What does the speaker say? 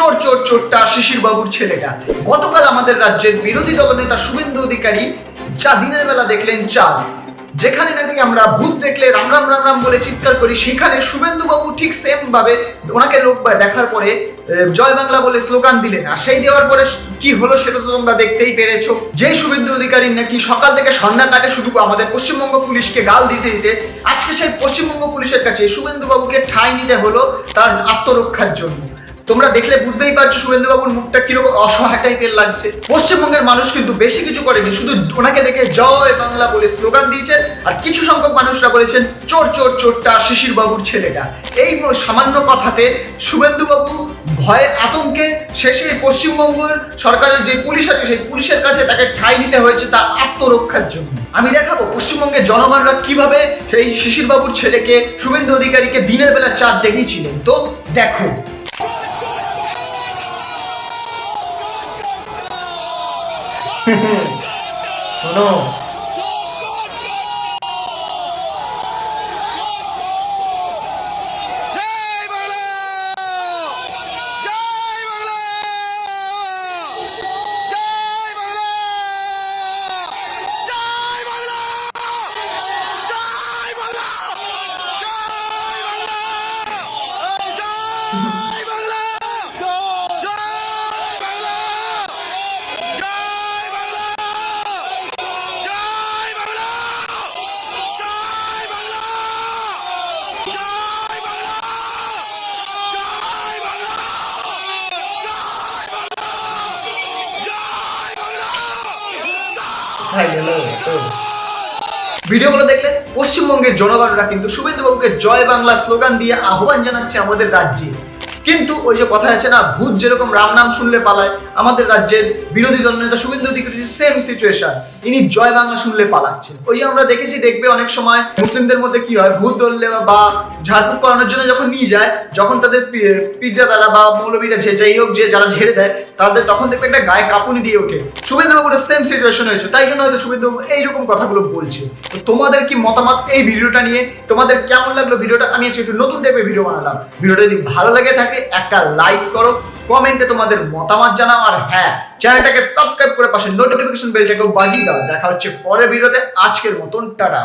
চোর চোর চোরটা শিশির বাবুর ছেলেটা। গতকাল আমাদের রাজ্যের বিরোধী দলনেতা শুভেন্দু অধিকারী যা দিনের বেলা দেখলেন চাঁদ, যেখানে নাকি আমরা ভূত দেখলে রাম রাম রাম রাম বলে চিৎকার করি, সেখানে শুভেন্দু বাবু ঠিক সেম ভাবে ওনাকে লোক দেখার পরে জয় বাংলা বলে স্লোগান দিলেন। আর সেই দেওয়ার পরে কি হলো সেটা তো তোমরা দেখতেই পেরেছো। যে শুভেন্দু অধিকারী নাকি সকাল থেকে সন্ধ্যা কাটে শুধু আমাদের পশ্চিমবঙ্গ পুলিশকে গাল দিতে দিতে, আজকে সেই পশ্চিমবঙ্গ পুলিশের কাছে শুভেন্দু বাবুকে ঠাঁই নিতে হলো তার আত্মরক্ষার জন্য। তোমরা দেখলে বুঝতেই পারছো শুভেন্দু বাবুর মুখটা কিরকম অসহায় টাইপের লাগছে। পশ্চিমবঙ্গের মানুষ কিন্তু বেশি কিছু করেনি, শুধু ওনাকে দেখে জয় বাংলা বলে স্লোগান দিয়েছেন। আর কিছু সংখ্যক মানুষরা বলেছেন চোর চোর চোরটা শিশির বাবুর ছেলেটা। এই সামান্য কথাতে শুভেন্দু বাবু ভয়ে আতঙ্কে শেষে পশ্চিমবঙ্গের সরকারের যে পুলিশ আছে সেই পুলিশের কাছে তাকে ঠাঁই নিতে হয়েছে তার আত্মরক্ষার জন্য। আমি দেখাবো পশ্চিমবঙ্গের জনগণরা কিভাবে সেই শিশির বাবুর ছেলেকে শুভেন্দু অধিকারীকে দিনের বেলা চাঁদ দেখিয়েছিলেন। তো দেখো। শোনো, ভিডিওগুলো দেখলে পশ্চিমবঙ্গের জনগণরা কিন্তু শুভেন্দু বাবুকে জয় বাংলা স্লোগান দিয়ে আহ্বান জানাচ্ছে আমাদের রাজ্যে। কিন্তু ওই যে কথা আছে না, ভূত যেরকম রাম নাম শুনলে পালায়, আমাদের রাজ্যের বিরোধী দলনেতা শুভেন্দু অধিকারীর সেম সিচুয়েশন, ইনি জয় বাংলা শুনলে পালাচ্ছেন। ওই আমরা দেখেছি, দেখবে অনেক সময় মুসলিমদের মধ্যে কি হয়, ভূত ধরলে বা ঝাড়ফুঁক করানোর জন্য যখন নিয়ে যায়, যখন তাদের পীরজাদারা বা মৌলবীরা যাই হোক যে যারা ঝেড়ে দেয় তাদের, তখন দেখবে একটা গায়ে কাঁপুনি দিয়ে ওঠে। শুভেন্দু বাবুর সেম সিচুয়েশন হয়েছে, তাই জন্য হয়তো শুভেন্দু বাবু এইরকম কথাগুলো বলছে। তো তোমাদের কি মতামত এই ভিডিওটা নিয়ে? তোমাদের কেমন লাগলো ভিডিওটা? আমি আজকে একটু নতুন টাইপের ভিডিও বানালাম। ভিডিওটা যদি ভালো লেগে থাকে একটা লাইক করো, কমেন্টে তোমাদের মতামত জানাও, আর হ্যাঁ, চ্যানেলটাকে সাবস্ক্রাইব করে পাশে নোটিফিকেশন বেলটাকেও বাজিয়ে দাও। দেখা হচ্ছে পরের ভিডিওতে। আজকের মতন টাটা।